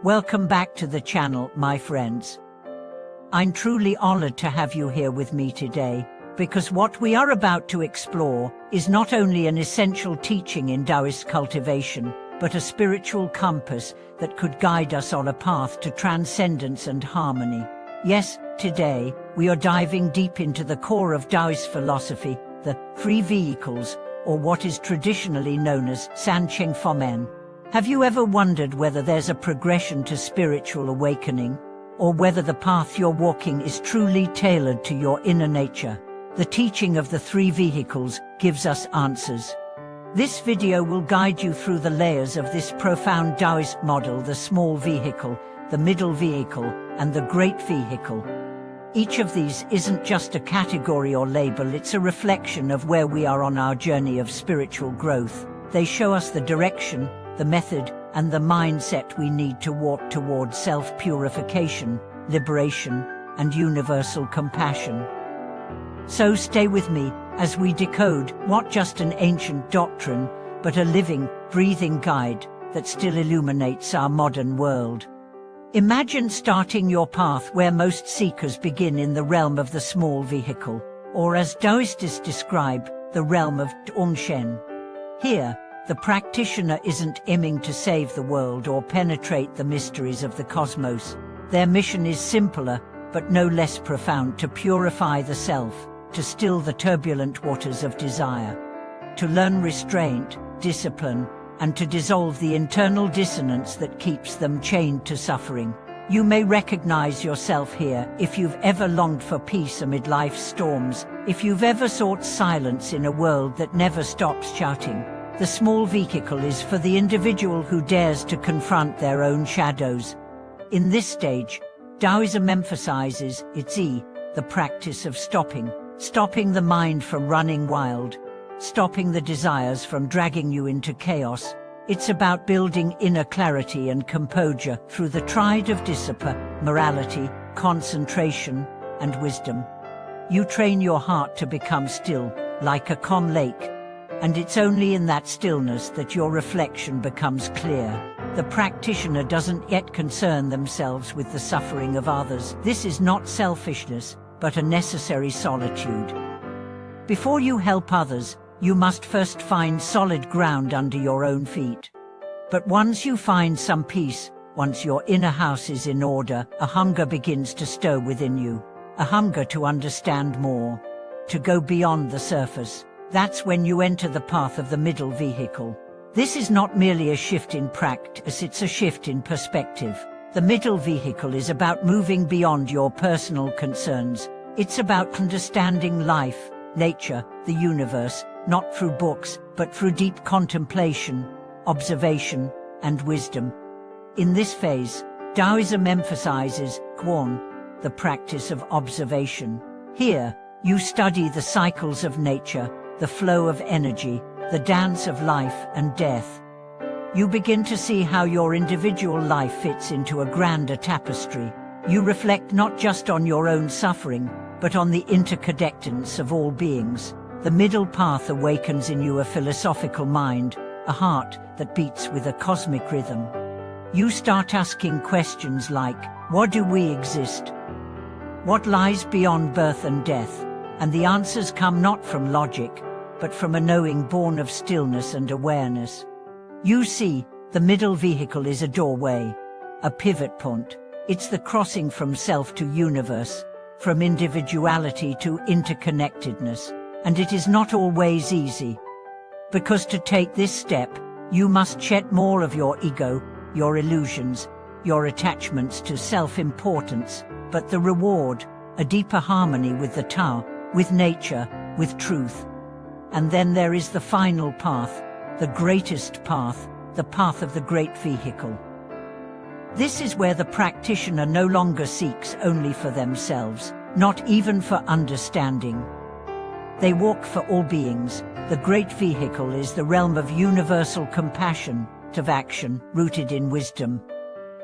Welcome back to the channel, my friends. I'm truly honored to have you here with me today, because what we are about to explore is not only an essential teaching in Taoist cultivation, but a spiritual compass that could guide us on a path to transcendence and harmony. Yes, today, we are diving deep into the core of Taoist philosophy, the three vehicles, or what is traditionally known as Sancheng Fomen. Have you ever wondered whether there's a progression to spiritual awakening, or whether the path you're walking is truly tailored to your inner nature? The teaching of the three vehicles gives us answers. This video will guide you through the layers of this profound Taoist model: the small vehicle, the middle vehicle, and the great vehicle. Each of these isn't just a category or label, it's a reflection of where we are on our journey of spiritual growth. They show us the direction, the method, and the mindset we need to walk towards self-purification, liberation, and universal compassion. So stay with me as we decode not just an ancient doctrine, but a living, breathing guide that still illuminates our modern world. Imagine starting your path where most seekers begin, in the realm of the small vehicle, or as Taoists describe, the realm of Zhongshen. Here, the practitioner isn't aiming to save the world or penetrate the mysteries of the cosmos. Their mission is simpler, but no less profound: to purify the self, to still the turbulent waters of desire, to learn restraint, discipline, and to dissolve the internal dissonance that keeps them chained to suffering. You may recognize yourself here if you've ever longed for peace amid life's storms, if you've ever sought silence in a world that never stops shouting. The small vehicle is for the individual who dares to confront their own shadows. In this stage, Taoism emphasizes its the practice of stopping the mind from running wild, stopping the desires from dragging you into chaos. It's about building inner clarity and composure through the triad of discipline, morality, concentration, and wisdom. You train your heart to become still, like a calm lake, and it's only in that stillness that your reflection becomes clear. The practitioner doesn't yet concern themselves with the suffering of others. This is not selfishness, but a necessary solitude. Before you help others, you must first find solid ground under your own feet. But once you find some peace, once your inner house is in order, a hunger begins to stir within you. A hunger to understand more, to go beyond the surface. That's when you enter the path of the middle vehicle. This is not merely a shift in practice, it's a shift in perspective. The middle vehicle is about moving beyond your personal concerns. It's about understanding life, nature, the universe, not through books, but through deep contemplation, observation, and wisdom. In this phase, Taoism emphasizes Quan, the practice of observation. Here, you study the cycles of nature, the flow of energy, the dance of life and death. You begin to see how your individual life fits into a grander tapestry. You reflect not just on your own suffering, but on the interconnectedness of all beings. The middle path awakens in you a philosophical mind, a heart that beats with a cosmic rhythm. You start asking questions like, why do we exist? What lies beyond birth and death? And the answers come not from logic, but from a knowing born of stillness and awareness. You see, the middle vehicle is a doorway, a pivot point. It's the crossing from self to universe, from individuality to interconnectedness. And it is not always easy. Because to take this step, you must shed more of your ego, your illusions, your attachments to self-importance. But the reward, a deeper harmony with the Tao, with nature, with truth. And then there is the final path, the greatest path, the path of the great vehicle. This is where the practitioner no longer seeks only for themselves, not even for understanding. They walk for all beings. The great vehicle is the realm of universal compassion, of action, rooted in wisdom.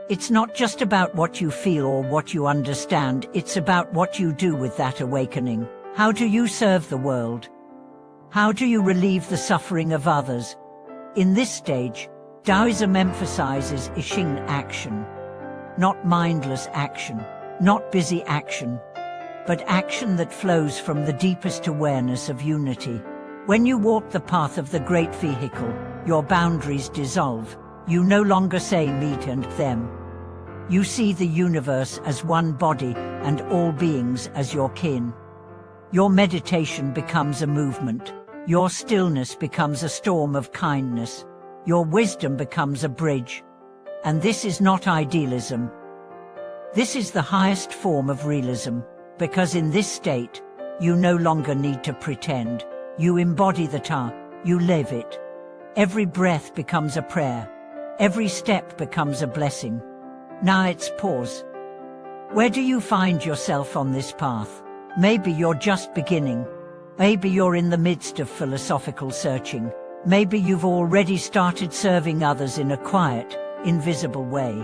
It's not just about what you feel or what you understand, it's about what you do with that awakening. How do you serve the world? How do you relieve the suffering of others? In this stage, Taoism emphasizes Xing action. not mindless action, not busy action, but action that flows from the deepest awareness of unity. When you walk the path of the great vehicle, your boundaries dissolve. You no longer say me and them. You see the universe as one body and all beings as your kin. Your meditation becomes a movement. Your stillness becomes a storm of kindness. Your wisdom becomes a bridge. And this is not idealism. This is the highest form of realism, because in this state, you no longer need to pretend. You embody the Tao, you live it. Every breath becomes a prayer. Every step becomes a blessing. Now it's pause. Where do you find yourself on this path? Maybe you're just beginning. Maybe you're in the midst of philosophical searching. Maybe you've already started serving others in a quiet, invisible way.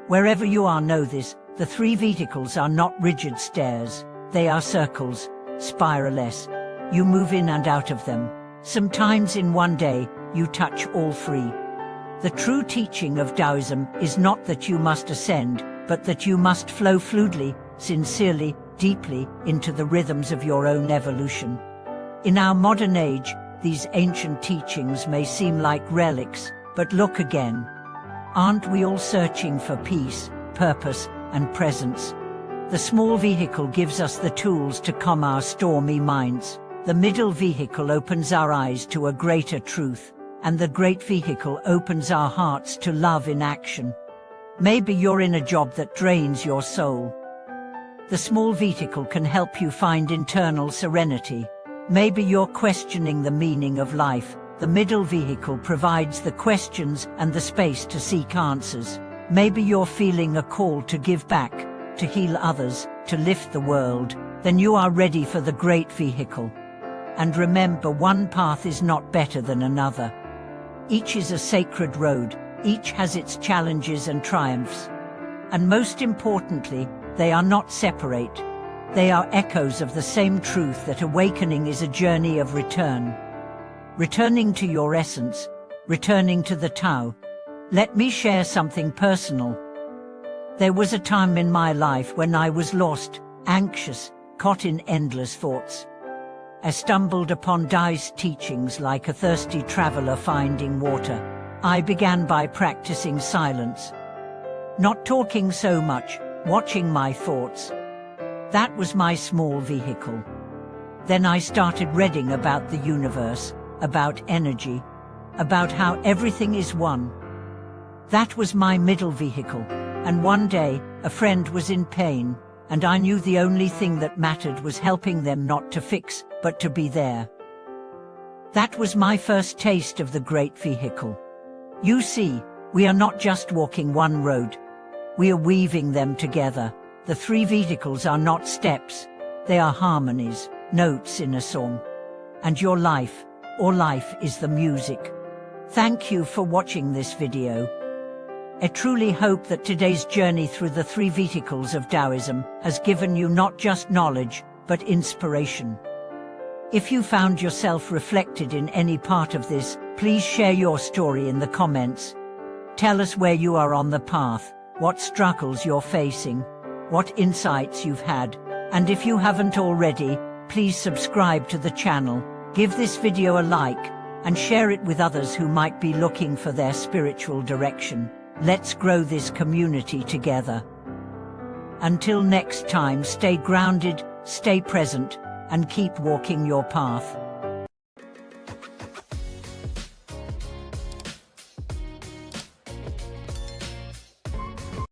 Wherever you are, know this, the three vehicles are not rigid stairs. They are circles, spiralless. You move in and out of them. Sometimes in one day, you touch all three. The true teaching of Taoism is not that you must ascend, but that you must flow fluidly, sincerely, deeply into the rhythms of your own evolution. In our modern age, these ancient teachings may seem like relics, but look again. Aren't we all searching for peace, purpose, and presence? The small vehicle gives us the tools to calm our stormy minds. The middle vehicle opens our eyes to a greater truth, and the great vehicle opens our hearts to love in action. Maybe you're in a job that drains your soul. The small vehicle can help you find internal serenity. Maybe you're questioning the meaning of life. The middle vehicle provides the questions and the space to seek answers. Maybe you're feeling a call to give back, to heal others, to lift the world. Then you are ready for the great vehicle. And remember, one path is not better than another. Each is a sacred road. Each has its challenges and triumphs. And most importantly, they are not separate. They are echoes of the same truth that awakening is a journey of return. Returning to your essence, returning to the Tao. Let me share something personal. There was a time in my life when I was lost, anxious, caught in endless thoughts. I stumbled upon Taoist teachings like a thirsty traveler finding water. I began by practicing silence. Not talking so much, watching my thoughts. That was my small vehicle. Then I started reading about the universe, about energy, about how everything is one. That was my middle vehicle, and one day, a friend was in pain, and I knew the only thing that mattered was helping them, not to fix, but to be there. That was my first taste of the great vehicle. You see, we are not just walking one road. We are weaving them together. The three vehicles are not steps. They are harmonies, notes in a song. And your life, or life, is the music. Thank you for watching this video. I truly hope that today's journey through the three vehicles of Taoism has given you not just knowledge, but inspiration. If you found yourself reflected in any part of this, please share your story in the comments. Tell us where you are on the path, what struggles you're facing, what insights you've had, and if you haven't already, please subscribe to the channel, give this video a like, and share it with others who might be looking for their spiritual direction. Let's grow this community together. Until next time, stay grounded, stay present, and keep walking your path.